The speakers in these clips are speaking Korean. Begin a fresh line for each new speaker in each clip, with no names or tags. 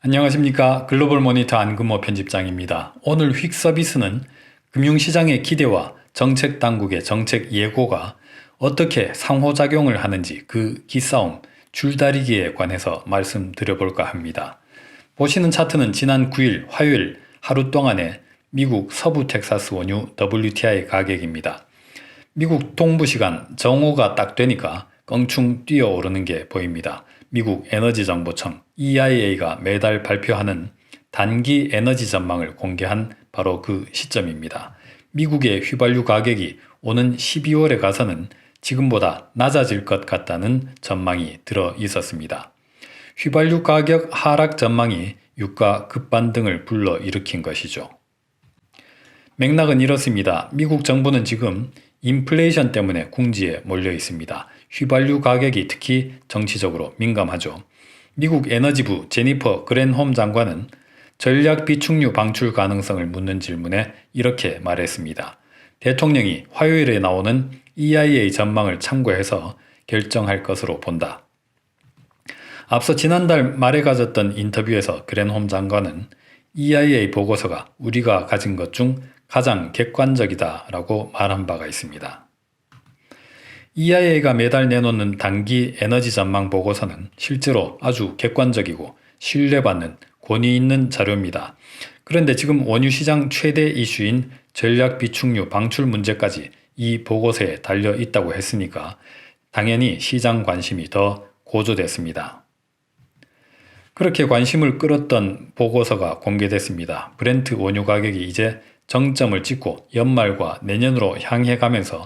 안녕하십니까. 글로벌 모니터 안근모 편집장입니다. 오늘 휙 서비스는 금융시장의 기대와 정책 당국의 정책 예고가 어떻게 상호작용을 하는지 그 기싸움, 줄다리기에 관해서 말씀드려볼까 합니다. 보시는 차트는 지난 9일 화요일 하루 동안의 미국 서부 텍사스 원유 WTI 가격입니다. 미국 동부시간 정오가 딱 되니까 껑충 뛰어오르는 게 보입니다. 미국 에너지정보청 EIA가 매달 발표하는 단기 에너지 전망을 공개한 바로 그 시점입니다. 미국의 휘발유 가격이 오는 12월에 가서는 지금보다 낮아질 것 같다는 전망이 들어 있었습니다. 휘발유 가격 하락 전망이 유가 급반등을 불러일으킨 것이죠. 맥락은 이렇습니다. 미국 정부는 지금 인플레이션 때문에 궁지에 몰려 있습니다. 휘발유 가격이 특히 정치적으로 민감하죠. 미국 에너지부 제니퍼 그랜홈 장관은 전략 비축유 방출 가능성을 묻는 질문에 이렇게 말했습니다. 대통령이 화요일에 나오는 EIA 전망을 참고해서 결정할 것으로 본다. 앞서 지난달 말에 가졌던 인터뷰에서 그랜홈 장관은 EIA 보고서가 우리가 가진 것 중 가장 객관적이다라고 말한 바가 있습니다. EIA가 매달 내놓는 단기 에너지 전망 보고서는 실제로 아주 객관적이고 신뢰받는 권위 있는 자료입니다. 그런데 지금 원유 시장 최대 이슈인 전략 비축유 방출 문제까지 이 보고서에 달려 있다고 했으니까 당연히 시장 관심이 더 고조됐습니다. 그렇게 관심을 끌었던 보고서가 공개됐습니다. 브렌트 원유 가격이 이제 정점을 찍고 연말과 내년으로 향해 가면서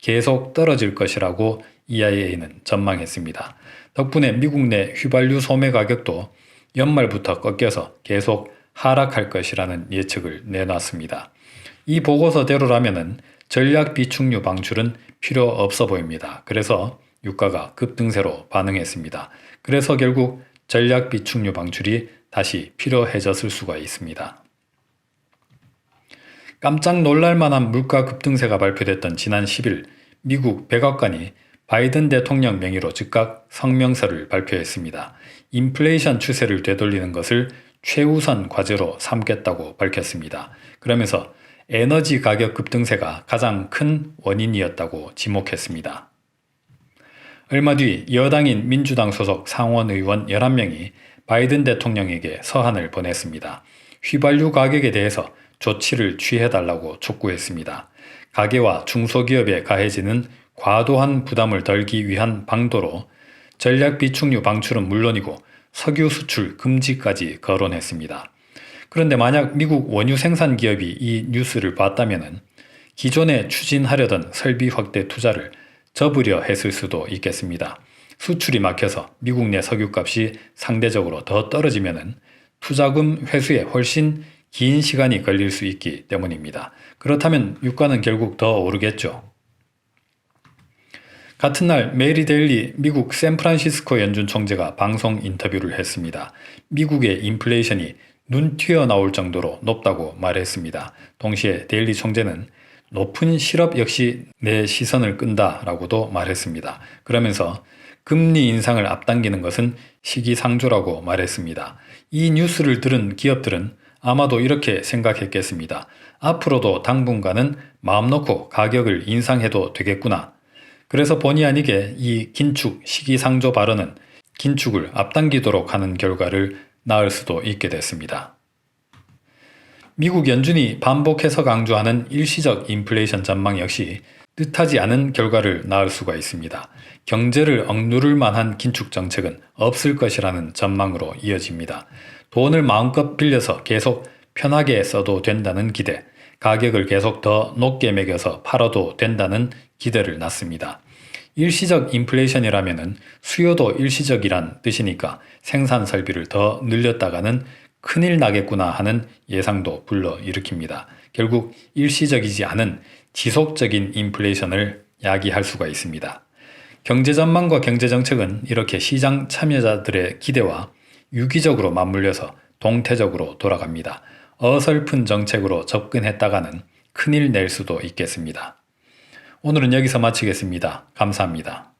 계속 떨어질 것이라고 EIA는 전망했습니다. 덕분에 미국 내 휘발유 소매 가격도 연말부터 꺾여서 계속 하락할 것이라는 예측을 내놨습니다. 이 보고서대로라면 전략 비축유 방출은 필요 없어 보입니다. 그래서 유가가 급등세로 반응했습니다. 그래서 결국 전략 비축유 방출이 다시 필요해졌을 수가 있습니다. 깜짝 놀랄만한 물가 급등세가 발표됐던 지난 10일 미국 백악관이 바이든 대통령 명의로 즉각 성명서를 발표했습니다. 인플레이션 추세를 되돌리는 것을 최우선 과제로 삼겠다고 밝혔습니다. 그러면서 에너지 가격 급등세가 가장 큰 원인이었다고 지목했습니다. 얼마 뒤 여당인 민주당 소속 상원 의원 11명이 바이든 대통령에게 서한을 보냈습니다. 휘발유 가격에 대해서 조치를 취해달라고 촉구했습니다. 가계와 중소기업에 가해지는 과도한 부담을 덜기 위한 방도로 전략 비축유 방출은 물론이고 석유 수출 금지까지 거론했습니다. 그런데 만약 미국 원유 생산 기업이 이 뉴스를 봤다면 기존에 추진하려던 설비 확대 투자를 접으려 했을 수도 있겠습니다. 수출이 막혀서 미국 내 석유값이 상대적으로 더 떨어지면 투자금 회수에 훨씬 긴 시간이 걸릴 수 있기 때문입니다. 그렇다면 유가는 결국 더 오르겠죠. 같은 날 메리 데일리 미국 샌프란시스코 연준 총재가 방송 인터뷰를 했습니다. 미국의 인플레이션이 눈 튀어나올 정도로 높다고 말했습니다. 동시에 데일리 총재는 높은 실업 역시 내 시선을 끈다라고도 말했습니다. 그러면서 금리 인상을 앞당기는 것은 시기상조라고 말했습니다. 이 뉴스를 들은 기업들은 아마도 이렇게 생각했겠습니다. 앞으로도 당분간은 마음 놓고 가격을 인상해도 되겠구나. 그래서 본의 아니게 이 긴축 시기상조 발언은 긴축을 앞당기도록 하는 결과를 낳을 수도 있게 됐습니다. 미국 연준이 반복해서 강조하는 일시적 인플레이션 전망 역시 뜻하지 않은 결과를 낳을 수가 있습니다. 경제를 억누를 만한 긴축 정책은 없을 것이라는 전망으로 이어집니다. 돈을 마음껏 빌려서 계속 편하게 써도 된다는 기대, 가격을 계속 더 높게 매겨서 팔아도 된다는 기대를 낳습니다. 일시적 인플레이션이라면 수요도 일시적이란 뜻이니까 생산 설비를 더 늘렸다가는 큰일 나겠구나 하는 예상도 불러일으킵니다. 결국 일시적이지 않은 지속적인 인플레이션을 야기할 수가 있습니다. 경제 전망과 경제 정책은 이렇게 시장 참여자들의 기대와 유기적으로 맞물려서 동태적으로 돌아갑니다. 어설픈 정책으로 접근했다가는 큰일 낼 수도 있겠습니다. 오늘은 여기서 마치겠습니다. 감사합니다.